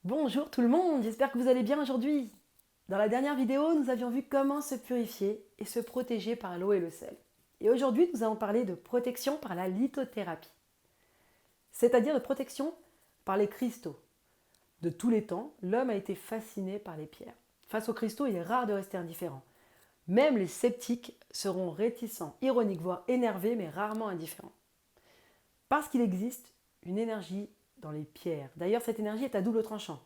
Bonjour tout le monde, j'espère que vous allez bien aujourd'hui. Dans la dernière vidéo, nous avions vu comment se purifier et se protéger par l'eau et le sel. Et aujourd'hui, nous allons parler de protection par la lithothérapie, c'est-à-dire de protection par les cristaux. De tous les temps, l'homme a été fasciné par les pierres. Face aux cristaux, il est rare de rester indifférent. Même les sceptiques seront réticents, ironiques, voire énervés, mais rarement indifférents. Parce qu'il existe une énergie dans les pierres. D'ailleurs, cette énergie est à double tranchant.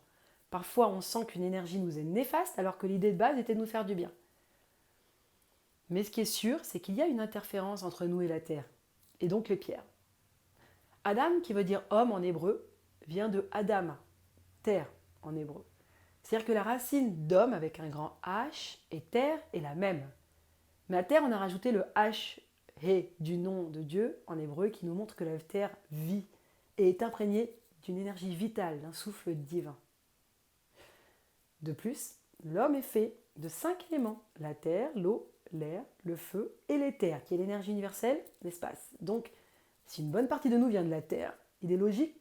Parfois, on sent qu'une énergie nous est néfaste alors que l'idée de base était de nous faire du bien. Mais ce qui est sûr, c'est qu'il y a une interférence entre nous et la terre, et donc les pierres. Adam, qui veut dire homme en hébreu, vient de Adam, terre en hébreu. C'est-à-dire que la racine d'homme avec un grand H et terre est la même. Mais à terre, on a rajouté le H, He, du nom de Dieu en hébreu qui nous montre que la terre vit et est imprégnée d'une énergie vitale, d'un souffle divin. De plus, l'homme est fait de 5 éléments, la terre, l'eau, l'air, le feu et l'éther, qui est l'énergie universelle, l'espace. Donc, si une bonne partie de nous vient de la terre, il est logique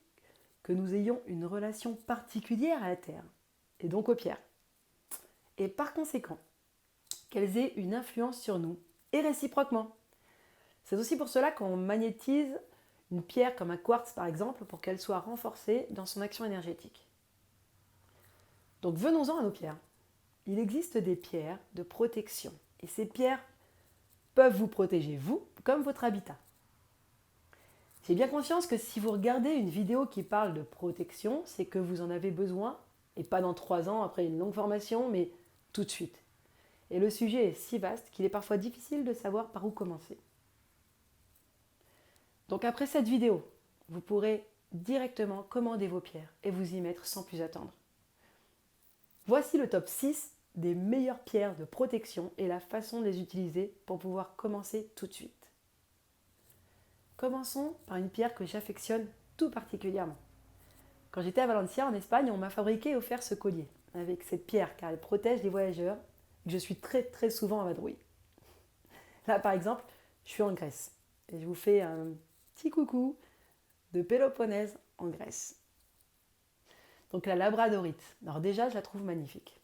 que nous ayons une relation particulière à la terre, et donc aux pierres. Et par conséquent, qu'elles aient une influence sur nous, et réciproquement. C'est aussi pour cela qu'on magnétise une pierre comme un quartz par exemple, pour qu'elle soit renforcée dans son action énergétique. Donc venons-en à nos pierres. Il existe des pierres de protection. Et ces pierres peuvent vous protéger, vous, comme votre habitat. J'ai bien conscience que si vous regardez une vidéo qui parle de protection, c'est que vous en avez besoin, et pas dans 3 ans après une longue formation, mais tout de suite. Et le sujet est si vaste qu'il est parfois difficile de savoir par où commencer. Donc après cette vidéo, vous pourrez directement commander vos pierres et vous y mettre sans plus attendre. Voici le top 6 des meilleures pierres de protection et la façon de les utiliser pour pouvoir commencer tout de suite. Commençons par une pierre que j'affectionne tout particulièrement. Quand j'étais à Valencia en Espagne, on m'a fabriqué et offert ce collier avec cette pierre car elle protège les voyageurs et que je suis très souvent à Madrid. Là par exemple, je suis en Grèce et je vous fais un petit coucou de Péloponnèse en Grèce. Donc la labradorite, alors déjà je la trouve magnifique.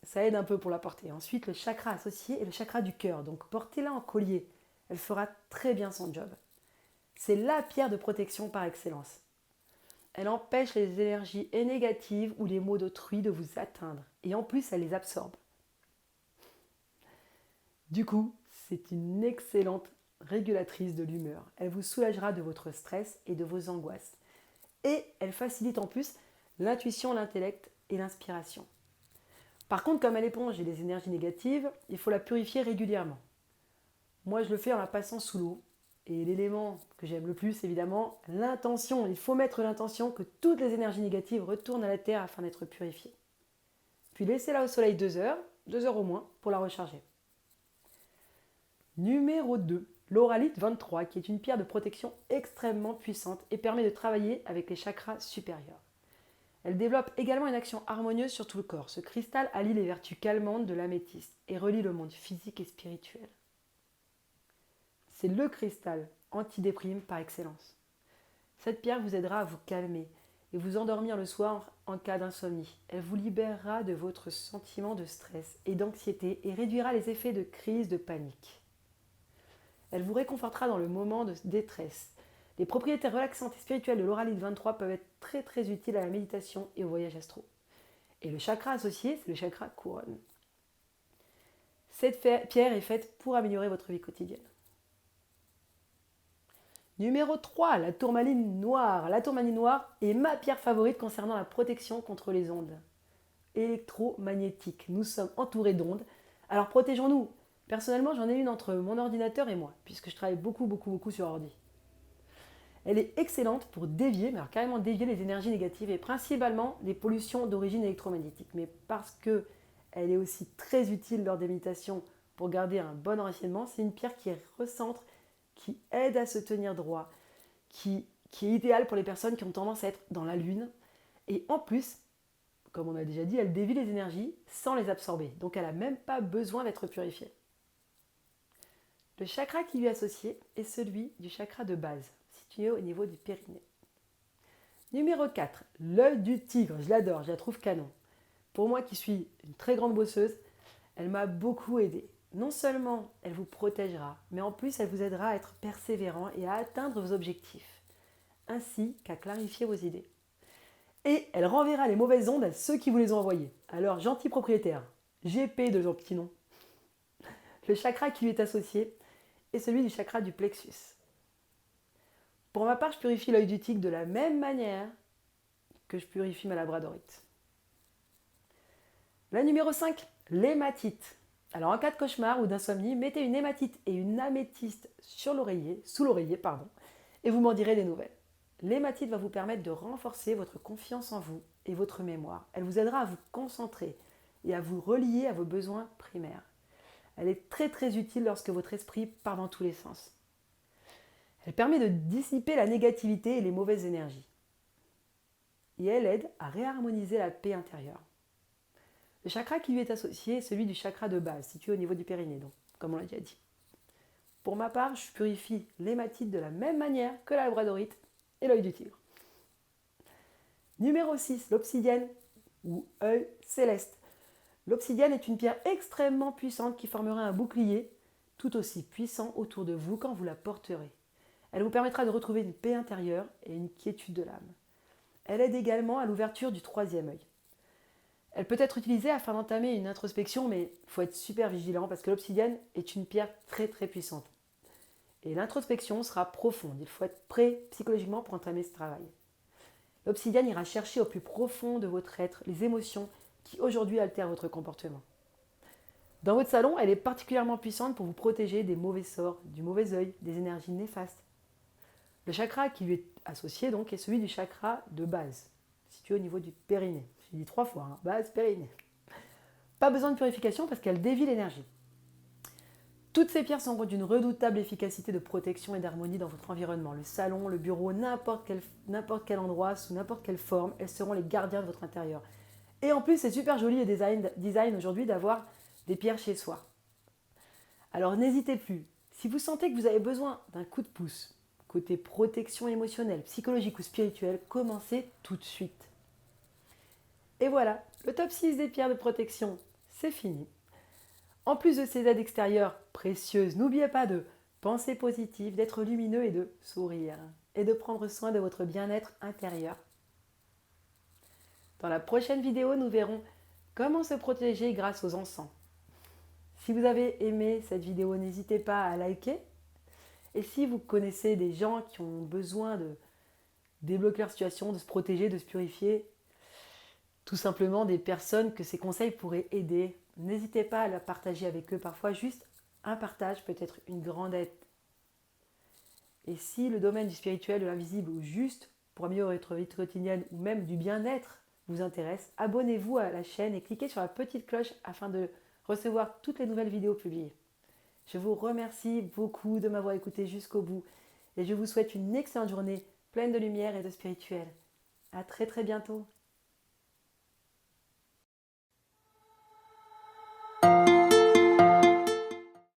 Ça aide un peu pour la porter. Ensuite, le chakra associé est le chakra du cœur. Donc portez-la en collier. Elle fera très bien son job. C'est la pierre de protection par excellence. Elle empêche les énergies négatives ou les maux d'autrui de vous atteindre. Et en plus, elle les absorbe. Du coup, c'est une excellente régulatrice de l'humeur. Elle vous soulagera de votre stress et de vos angoisses. Et elle facilite en plus l'intuition, l'intellect et l'inspiration. Par contre, comme elle éponge les énergies négatives, il faut la purifier régulièrement. Moi, je le fais en la passant sous l'eau. Et l'élément que j'aime le plus, évidemment, l'intention. Il faut mettre l'intention que toutes les énergies négatives retournent à la terre afin d'être purifiées. Puis laissez-la au soleil 2 heures au moins, pour la recharger. Numéro 2, l'Auralite 23, qui est une pierre de protection extrêmement puissante et permet de travailler avec les chakras supérieurs. Elle développe également une action harmonieuse sur tout le corps. Ce cristal allie les vertus calmantes de l'améthyste et relie le monde physique et spirituel. C'est le cristal antidéprime par excellence. Cette pierre vous aidera à vous calmer et vous endormir le soir en cas d'insomnie. Elle vous libérera de votre sentiment de stress et d'anxiété et réduira les effets de crise de panique. Elle vous réconfortera dans le moment de détresse. Les propriétés relaxantes et spirituelles de l'Auralite 23 peuvent être très utiles à la méditation et au voyage astro. Et le chakra associé, c'est le chakra couronne. Cette pierre est faite pour améliorer votre vie quotidienne. Numéro 3, la tourmaline noire. La tourmaline noire est ma pierre favorite concernant la protection contre les ondes électromagnétiques. Nous sommes entourés d'ondes, alors protégeons-nous. Personnellement, j'en ai une entre mon ordinateur et moi, puisque je travaille beaucoup sur ordi. Elle est excellente pour dévier, mais alors carrément dévier les énergies négatives et principalement les pollutions d'origine électromagnétique. Mais parce qu'elle est aussi très utile lors des méditations pour garder un bon enracinement, c'est une pierre qui recentre, qui aide à se tenir droit, qui est idéale pour les personnes qui ont tendance à être dans la lune. Et en plus, comme on a déjà dit, elle dévie les énergies sans les absorber. Donc elle n'a même pas besoin d'être purifiée. Le chakra qui lui est associé est celui du chakra de base, situé au niveau du périnée. Numéro 4, l'œil du tigre. Je l'adore, je la trouve canon. Pour moi qui suis une très grande bosseuse, elle m'a beaucoup aidée. Non seulement elle vous protégera, mais en plus elle vous aidera à être persévérant et à atteindre vos objectifs, ainsi qu'à clarifier vos idées. Et elle renverra les mauvaises ondes à ceux qui vous les ont envoyées. Alors, gentil propriétaire, GP de son petit nom. Le chakra qui lui est associé est celui du chakra du plexus. Pour ma part, je purifie l'œil du tigre de la même manière que je purifie ma labradorite. La numéro 5, l'hématite. Alors en cas de cauchemar ou d'insomnie, mettez une hématite et une améthyste sous l'oreiller, et vous m'en direz des nouvelles. L'hématite va vous permettre de renforcer votre confiance en vous et votre mémoire. Elle vous aidera à vous concentrer et à vous relier à vos besoins primaires. Elle est très très utile lorsque votre esprit part dans tous les sens. Elle permet de dissiper la négativité et les mauvaises énergies. Et elle aide à réharmoniser la paix intérieure. Le chakra qui lui est associé est celui du chakra de base, situé au niveau du périnée, donc, comme on l'a déjà dit. Pour ma part, je purifie l'hématite de la même manière que la labradorite et l'œil du tigre. Numéro 6, l'obsidienne ou œil céleste. L'obsidienne est une pierre extrêmement puissante qui formera un bouclier tout aussi puissant autour de vous quand vous la porterez. Elle vous permettra de retrouver une paix intérieure et une quiétude de l'âme. Elle aide également à l'ouverture du troisième œil. Elle peut être utilisée afin d'entamer une introspection, mais il faut être super vigilant parce que l'obsidienne est une pierre très très puissante. Et l'introspection sera profonde. Il faut être prêt psychologiquement pour entamer ce travail. L'obsidienne ira chercher au plus profond de votre être les émotions qui aujourd'hui altèrent votre comportement. Dans votre salon, elle est particulièrement puissante pour vous protéger des mauvais sorts, du mauvais œil, des énergies néfastes. Le chakra qui lui est associé donc est celui du chakra de base, situé au niveau du périnée. J'ai dit 3 fois, base, périnée. Pas besoin de purification parce qu'elle dévie l'énergie. Toutes ces pierres sont d'une redoutable efficacité de protection et d'harmonie dans votre environnement. Le salon, le bureau, n'importe quel endroit, sous n'importe quelle forme, elles seront les gardiens de votre intérieur. Et en plus, c'est super joli et design aujourd'hui d'avoir des pierres chez soi. Alors n'hésitez plus, si vous sentez que vous avez besoin d'un coup de pouce, côté protection émotionnelle, psychologique ou spirituelle, commencez tout de suite. Et voilà, le top 6 des pierres de protection, c'est fini. En plus de ces aides extérieures précieuses, n'oubliez pas de penser positif, d'être lumineux et de sourire. Et de prendre soin de votre bien-être intérieur. Dans la prochaine vidéo, nous verrons comment se protéger grâce aux encens. Si vous avez aimé cette vidéo, n'hésitez pas à liker. Et si vous connaissez des gens qui ont besoin de débloquer leur situation, de se protéger, de se purifier, tout simplement des personnes que ces conseils pourraient aider, n'hésitez pas à la partager avec eux. Parfois, juste un partage peut être une grande aide. Et si le domaine du spirituel, de l'invisible ou juste pour améliorer votre vie quotidienne ou même du bien-être vous intéresse, abonnez-vous à la chaîne et cliquez sur la petite cloche afin de recevoir toutes les nouvelles vidéos publiées. Je vous remercie beaucoup de m'avoir écouté jusqu'au bout et je vous souhaite une excellente journée pleine de lumière et de spirituel. À très très bientôt.